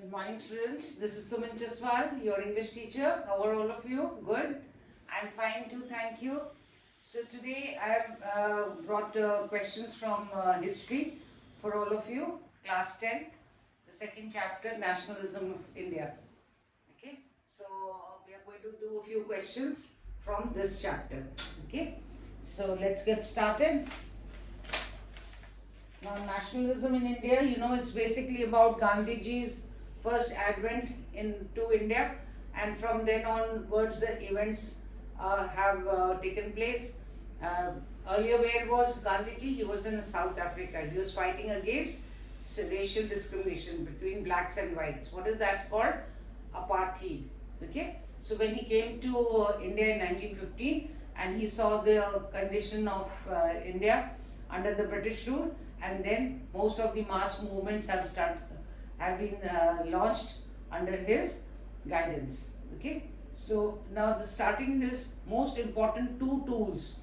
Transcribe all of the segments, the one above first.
Good morning, students. This is Sumanchaswal, your English teacher. How are all of you? Good? I'm fine too, thank you. So today I have brought questions from history for all of you, class 10th, the second chapter, Nationalism of India. Okay, so we are going to do a few questions from this chapter. Okay, so let's get started. Now, nationalism in India, it's basically about Gandhiji's first advent into India, and from then onwards, the events have taken place. Earlier, where was Gandhiji? He was in South Africa. He was fighting against racial discrimination between blacks and whites. What is that called? Apartheid. Okay. So when he came to India in 1915, and he saw the condition of India under the British rule, and then most of the mass movements have been launched under his guidance. Okay, so now starting his most important two tools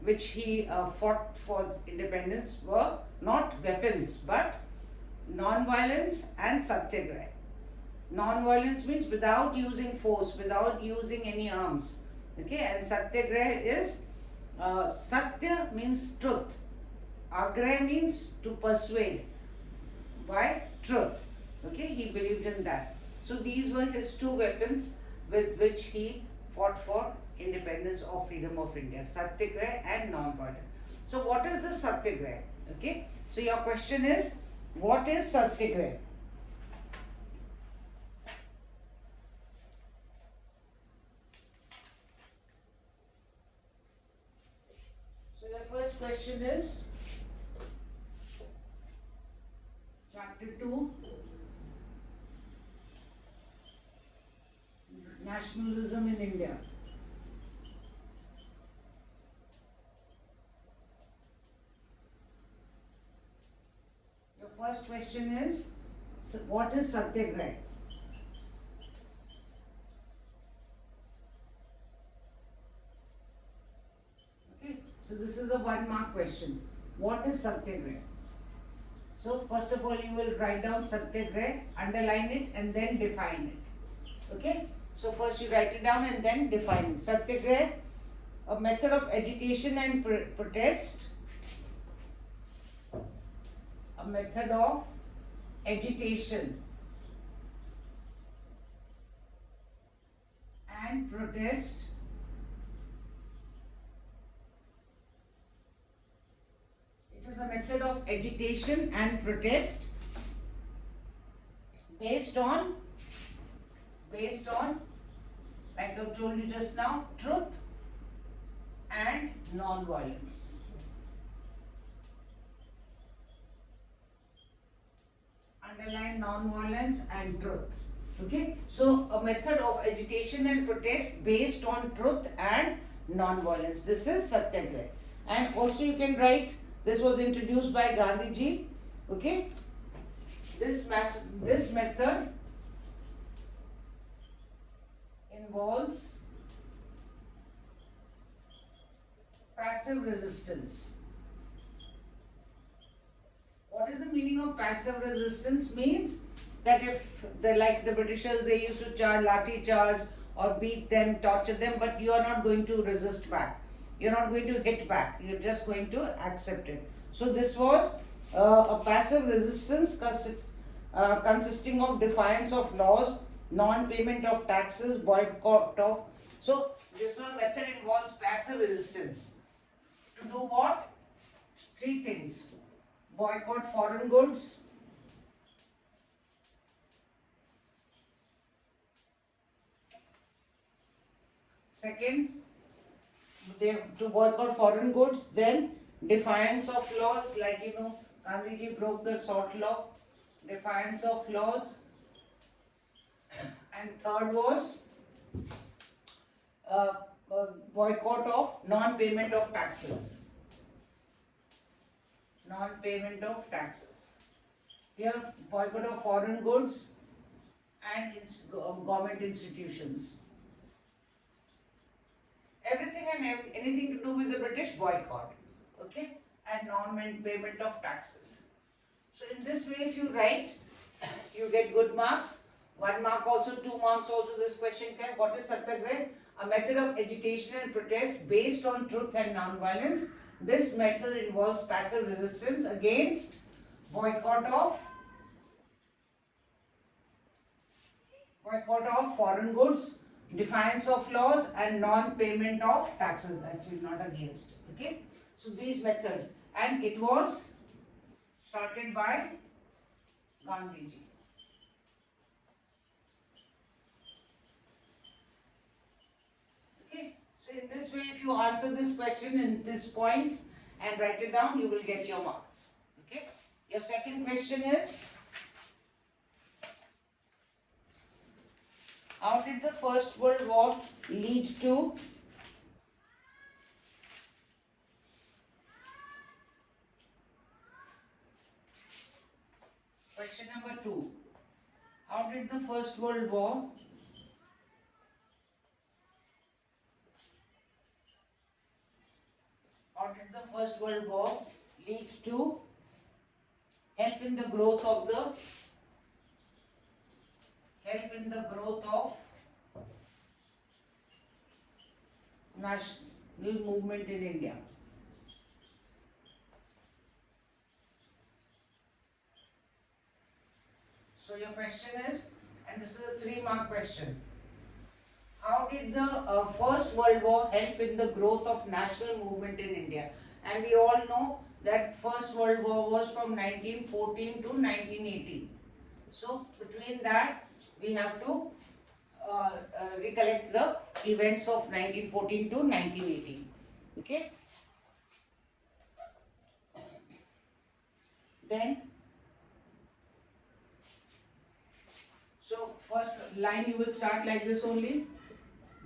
which he fought for independence were not weapons but non-violence and satyagraha. Non-violence means without using force, without using any arms. Okay, and satyagraha is satya means truth. Agraha means to persuade by truth. Okay, he believed in that. So these were his two weapons with which he fought for independence or freedom of India, Satyagraha and non-violence. So what is the Satyagraha? Okay, so your question is, what is Satyagraha? So your first question is, Chapter 2, Nationalism in India. Your first question is, what is Satyagraha? Okay, so this is a 1-mark question. What is Satyagraha? So first of all, you will write down Satyagraha, underline it and then define it. Okay? So first you write it down and then define it. Satyagraha, a method of agitation and protest. A method of agitation and protest is a method of agitation and protest based on, like I told you just now, truth and non-violence. Underline non-violence and truth. Okay, so a method of agitation and protest based on truth and non-violence. This is Satyagraha. And also you can write, this was introduced by Gandhiji. Okay, this method involves passive resistance. What is the meaning of passive resistance? Means that if like the Britishers, they used to charge, lathi charge or beat them, torture them, but you are not going to resist back. You're not going to hit back. You're just going to accept it. So this was a passive resistance consisting of defiance of laws, non-payment of taxes, boycott of. So this whole method involves passive resistance. To do what? 3 things. Boycott foreign goods. Second, to boycott foreign goods. Then defiance of laws, like Gandhiji broke the salt law. Defiance of laws. And third was boycott of non-payment of taxes. Non-payment of taxes. Here, boycott of foreign goods and government institutions. Everything and anything to do with the British, boycott. Okay? And non-payment of taxes. So in this way, if you write, you get good marks. 1 mark also, 2 marks also this question can. What is Satyagraha? A method of agitation and protest based on truth and non-violence. This method involves passive resistance against boycott of foreign goods, defiance of laws and non-payment of taxes. Actually not against. Okay. So these methods, and it was started by Gandhiji. Okay. So in this way, if you answer this question in these points and write it down, you will get your marks. Okay. Your second question is, how did the First World War lead to question number 2? How did the First World War lead to help in the growth of national movement in India? So your question is, and this is a 3-mark question, how did the First World War help in the growth of national movement in India? And we all know that First World War was from 1914 to 1918. So between that, we have to recollect the events of 1914 to 1918. Okay. Then, so first line you will start like this only,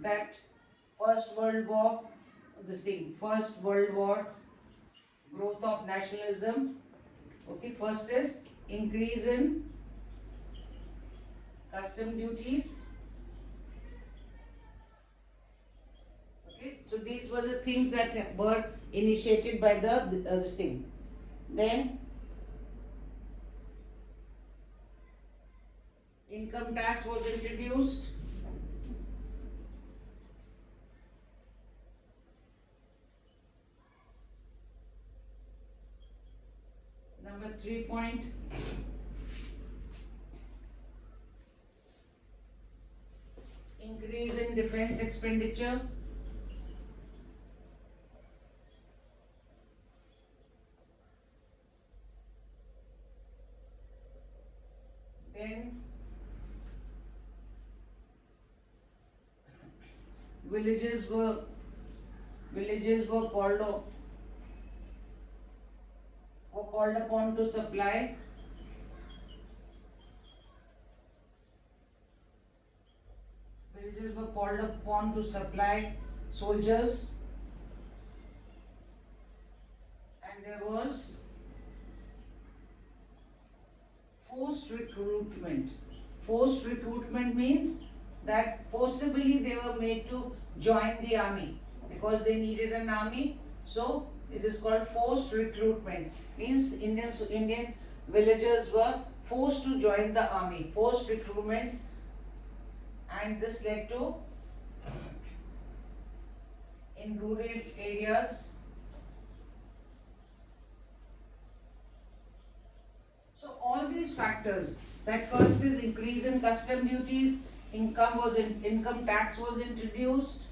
that First World War, First World War, growth of nationalism. Okay, first is increase in custom duties. Okay, so these were the things that were initiated by this thing. Then income tax was introduced. Number 3 point, increase in defense expenditure. Then villages were called upon to supply soldiers, and there was forced recruitment. Forced recruitment means that forcibly they were made to join the army because they needed an army. So it is called forced recruitment. Means Indian villagers were forced to join the army. Forced recruitment, and this led to, in rural areas, so all these factors, that first is increase in custom duties, income tax was introduced,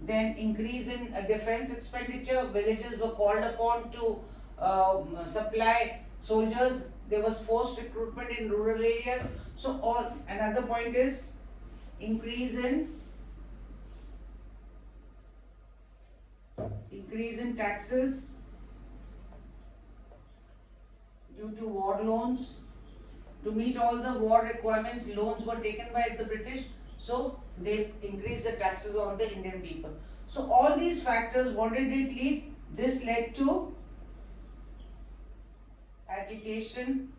then increase in defense expenditure, villages were called upon to supply soldiers, there was forced recruitment in rural areas. So another point is increase in taxes due to war loans. To meet all the war requirements, loans were taken by the British, so they increased the taxes on the Indian people. So all these factors, what did it lead? This led to agitation,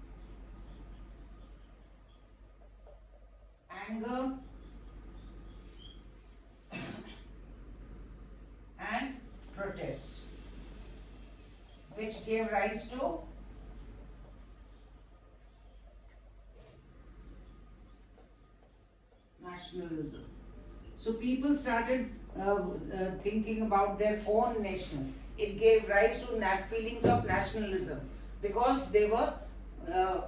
anger, and protest, which gave rise to nationalism. So people started thinking about their own nation. It gave rise to feelings of nationalism because they were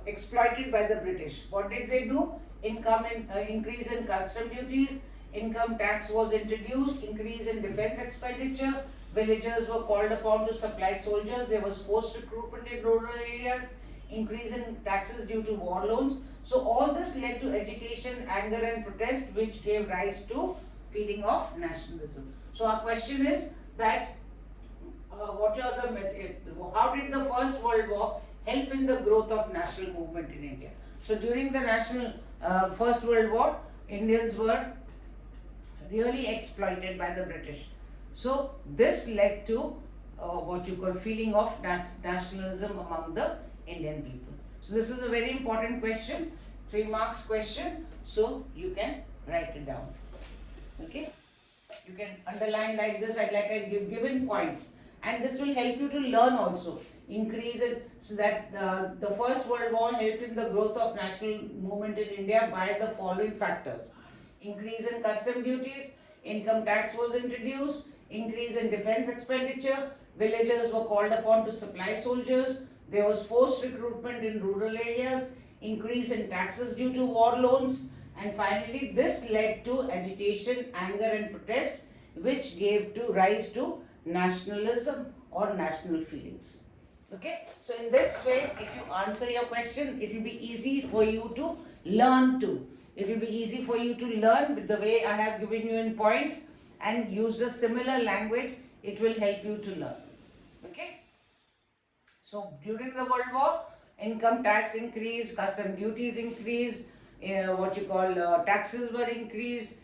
exploited by the British. What did they do? Increase in custom duties, income tax was introduced, increase in defense expenditure, villagers were called upon to supply soldiers, there was forced recruitment in rural areas, increase in taxes due to war loans. So all this led to agitation, anger and protest, which gave rise to feeling of nationalism. So our question is that how did the First World War help in the growth of national movement in India? So during the First World War, Indians were really exploited by the British. So this led to what you call feeling of nationalism among the Indian people. So this is a very important question, 3 marks question. So you can write it down. Okay, you can underline like this. I've given points, and this will help you to learn also. Increase it so that the First World War helped in the growth of national movement in India by the following factors: increase in custom duties, income tax was introduced, increase in defense expenditure, villagers were called upon to supply soldiers, there was forced recruitment in rural areas, increase in taxes due to war loans, and finally this led to agitation, anger and protest, which gave rise to nationalism or national feelings. Okay, so in this way, if you answer your question, it will be easy for you to learn too. It will be easy for you to learn with the way I have given you in points and used a similar language. It will help you to learn. Okay. So during the World War, income tax increased, custom duties increased, taxes were increased,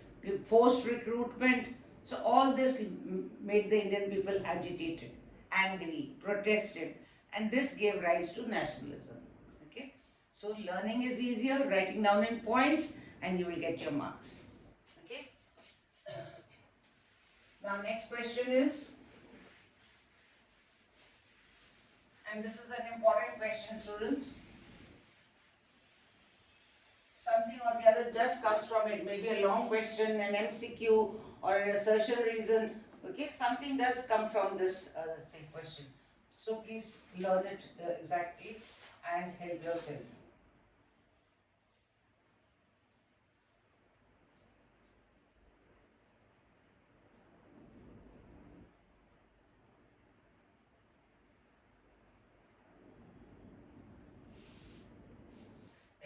forced recruitment. So all this made the Indian people agitated, angry, protested, and this gave rise to nationalism. Okay. So learning is easier, writing down in points, and you will get your marks. Okay. Now next question is, and this is an important question, students. Something or the other just comes from it. Maybe a long question, an MCQ, or an assertion reason. Okay, something does come from this same question. So please learn it exactly and help yourself.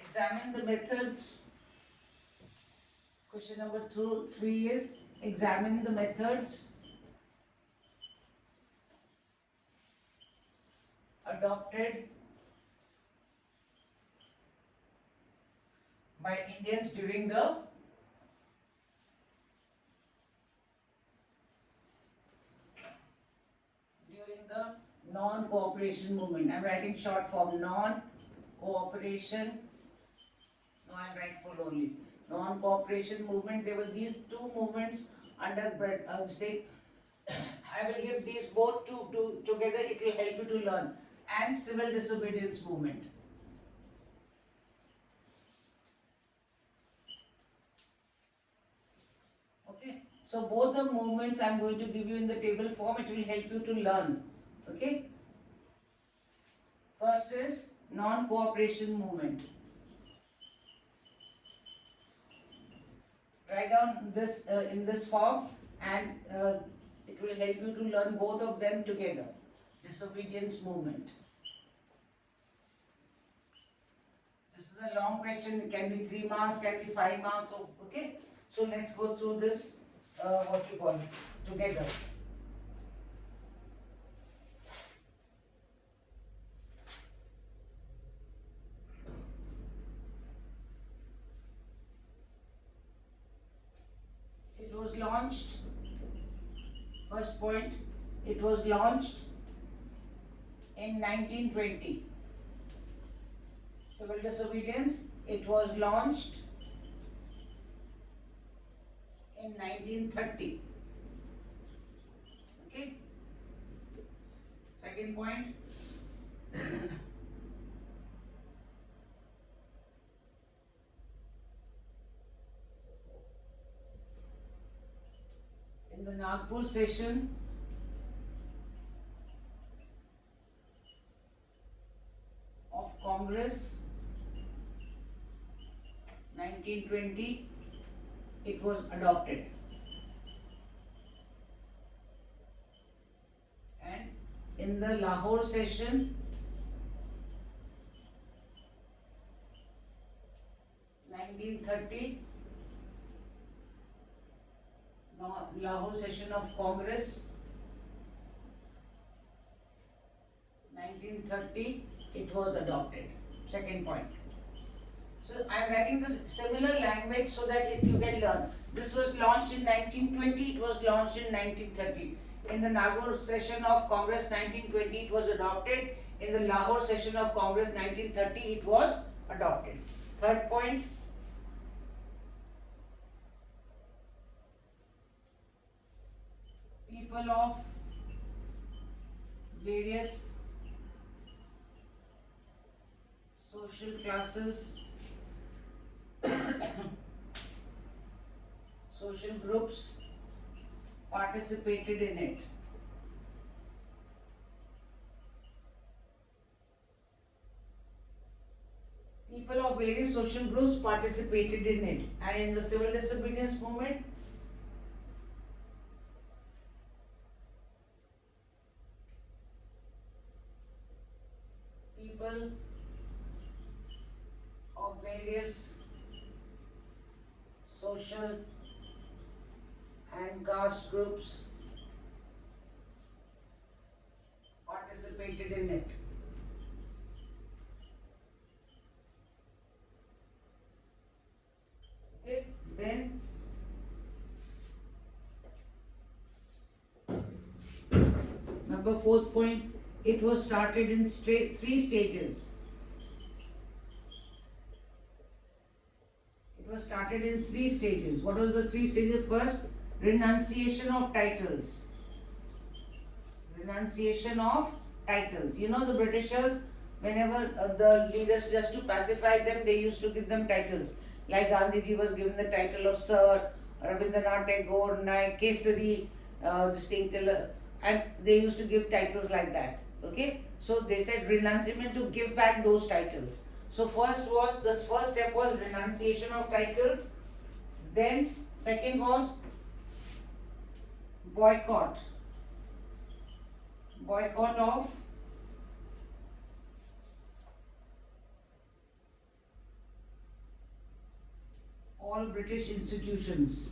Examine the methods. Question number 3 is examine the methods adopted by Indians during the non-cooperation movement. I am writing short form, non-cooperation. No, I am writing full only. Non-cooperation movement. There were these two movements under state. I will give these both together. It will help you to learn. And civil disobedience movement. Okay. So both the movements I am going to give you in the table form. It will help you to learn. Okay. First is non-cooperation movement. Write down this in this form, and it will help you to learn both of them together. Disobedience movement. This is a long question. It can be 3 marks, can be 5 marks. Okay. So let's go through this. Together. It was launched. First point. It was launched in 1920. Civil disobedience. It was launched in 1930. Okay. Second point. the Nagpur session of Congress 1920 it was adopted, and in the Lahore session 1930, Lahore session of Congress 1930 it was adopted. Second point. So I am writing this similar language so that you can learn. This was launched in 1920, it was launched in 1930. In the Nagpur session of Congress 1920 it was adopted. In the Lahore session of Congress 1930 it was adopted. Third point. People of various social classes, social groups participated in it. People of various social groups participated in it. And in the civil disobedience movement, people of various social and caste groups participated in it. Okay, then number fourth point, it was started in three stages. It was started in three stages. What was the three stages? First, renunciation of titles. Renunciation of titles. You know, the Britishers, whenever the leaders, just to pacify them, they used to give them titles. Like Gandhiji was given the title of Sir, Rabindranath Tagore, Naik, Kesari, and they used to give titles like that. Okay, so they said renunciation, to give back those titles. So the first step was renunciation of titles. Then second was boycott of all British institutions.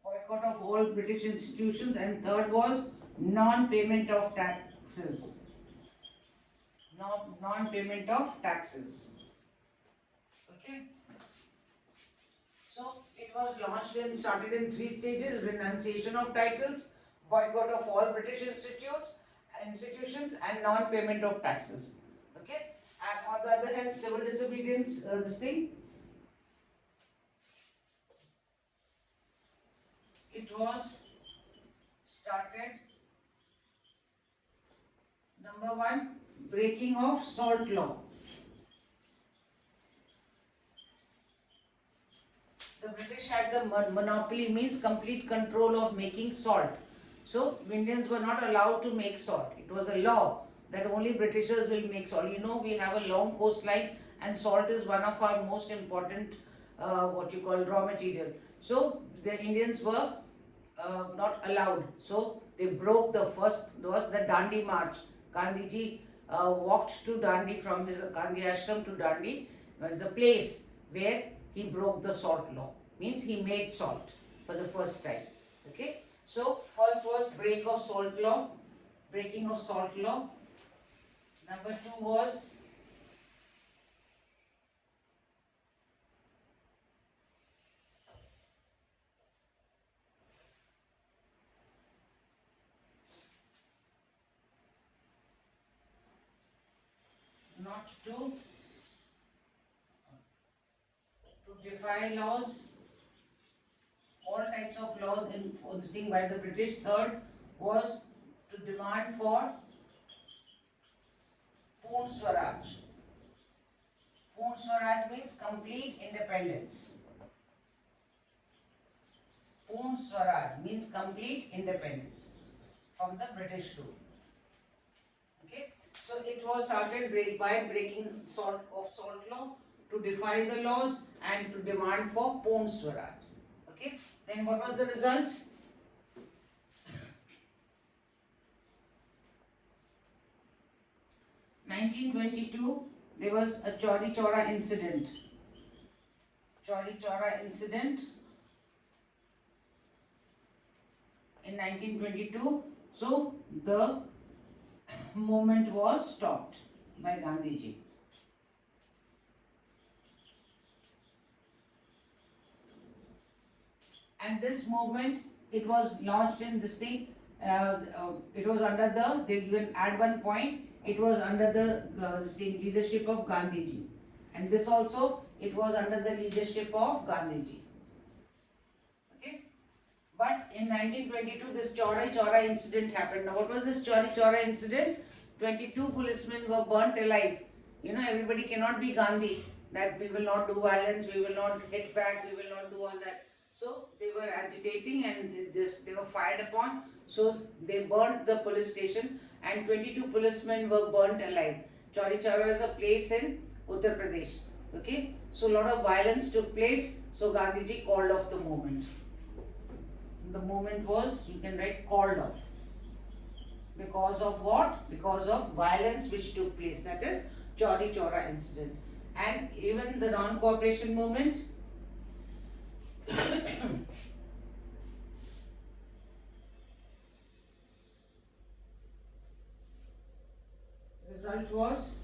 Boycott of all British institutions. And third was non-payment of taxes. Non-payment of taxes. Okay. So it was launched and started in three stages: renunciation of titles, boycott of all British institutions, and non-payment of taxes. Okay. And on the other hand, civil disobedience, this thing, it was started. Number one, breaking of salt law. The British had the monopoly, means complete control of making salt. So Indians were not allowed to make salt. It was a law that only Britishers will make salt. You know, we have a long coastline and salt is one of our most important raw material. So the Indians were not allowed. So they broke the first, was the Dandi March. Gandhiji walked to Dandi from his Gandhi ashram to Dandi. There is a place where he broke the salt law. Means he made salt for the first time. Okay. So first was breaking of salt law. Number two was not to defy laws, all types of laws for this thing by the British. Third was to demand for Poon Poon Swaraj means complete independence. Poon Swaraj means complete independence from the British rule. Okay, so it was started by breaking salt law to defy the laws and to demand for Poon Swaraj. Okay, then what was the result? 1922, there was a Chauri Chaura incident. Chauri Chaura incident in 1922. So the movement was stopped by Gandhiji. And this movement, it was launched in this thing. It was under you can add one point. It was under the leadership of Gandhiji, and this also it was under the leadership of Gandhiji. Okay, but in 1922, this Chauri Chaura incident happened. Now, what was this Chauri Chaura incident? 22 policemen were burnt alive. You know, everybody cannot be Gandhi. That we will not do violence, we will not hit back, we will not do all that. So they were agitating and they were fired upon. So they burnt the police station and 22 policemen were burnt alive. Chauri Chaura is a place in Uttar Pradesh. Okay, so a lot of violence took place. So Gandhiji called off the movement. The movement was, you can write, called off. Because of what? Because of violence which took place. That is Chauri Chaura incident. And even the non-cooperation movement. Result was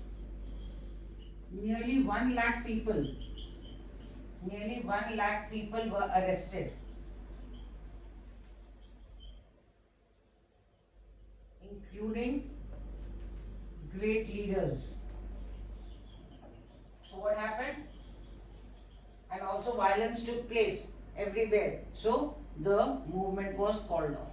nearly 1 lakh people. Nearly 1 lakh people were arrested, including great leaders. So what happened? And also violence took place everywhere. So the movement was called off.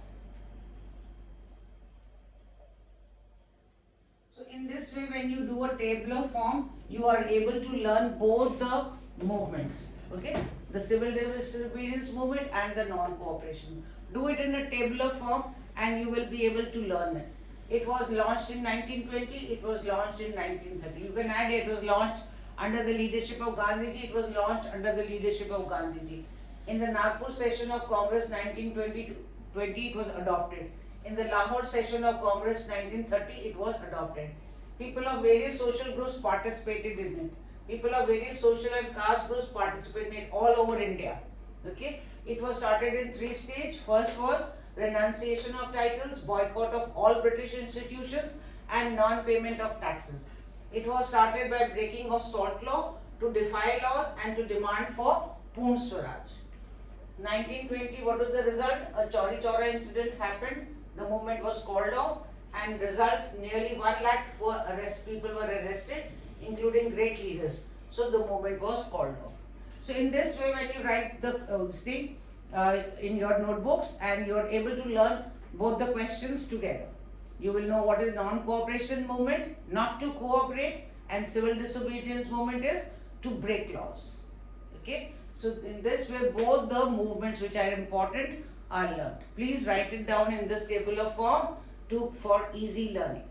So in this way, when you do a tabular form, you are able to learn both the movements. Okay, the civil disobedience movement and the non-cooperation. Do it in a tabular form and you will be able to learn it. It was launched in 1920, it was launched in 1930. You can add it was launched under the leadership of Gandhiji, it was launched under the leadership of Gandhiji. In the Nagpur session of Congress 1920, it was adopted. In the Lahore session of Congress 1930, it was adopted. People of various social groups participated in it. People of various social and caste groups participated in it all over India. Okay, it was started in 3 stages. First was renunciation of titles, boycott of all British institutions, and non-payment of taxes. It was started by breaking of salt law to defy laws and to demand for Poon Swaraj. 1920, what was the result? A Chauri Chaura incident happened. The movement was called off, and result, nearly 1 lakh people were arrested, including great leaders. So the movement was called off. So in this way, when you write the thing in your notebooks, and you are able to learn both the questions together. You will know what is non-cooperation movement, not to cooperate, and civil disobedience movement is to break laws. Okay, so in this way, both the movements which are important are learned. Please write it down in this tabular form for easy learning.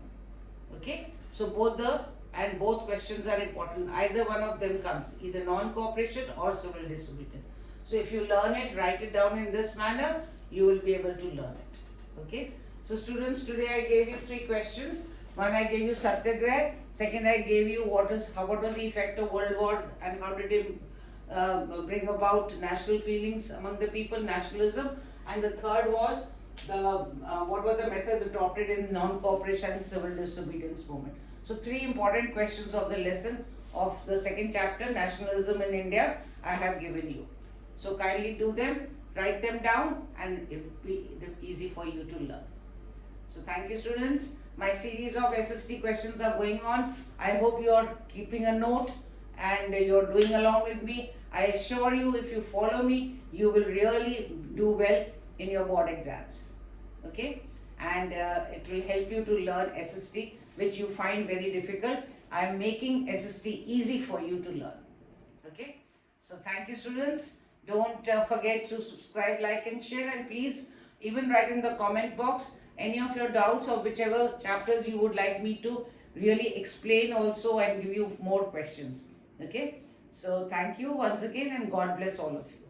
Okay, so both questions are important. Either one of them comes, either non-cooperation or civil disobedience. So if you learn it, write it down in this manner, you will be able to learn it. Okay, so students, today I gave you 3 questions. One, I gave you Satyagraha. Second, I gave you what was the effect of World War and how did it bring about national feelings among the people, nationalism. And the third was what were the methods adopted in non-cooperation and civil disobedience movement. So 3 important questions of the lesson of the 2nd chapter, Nationalism in India, I have given you. So kindly do them, write them down, and it will be easy for you to learn. So thank you, students. My series of SST questions are going on. I hope you are keeping a note and you are doing along with me. I assure you, if you follow me, you will really do well in your board exams. Okay, and it will help you to learn SST, which you find very difficult. I am making SST easy for you to learn. Okay, so thank you, students. Don't forget to subscribe, like and share, and please even write in the comment box any of your doubts or whichever chapters you would like me to really explain also and give you more questions. Okay, so thank you once again, and God bless all of you.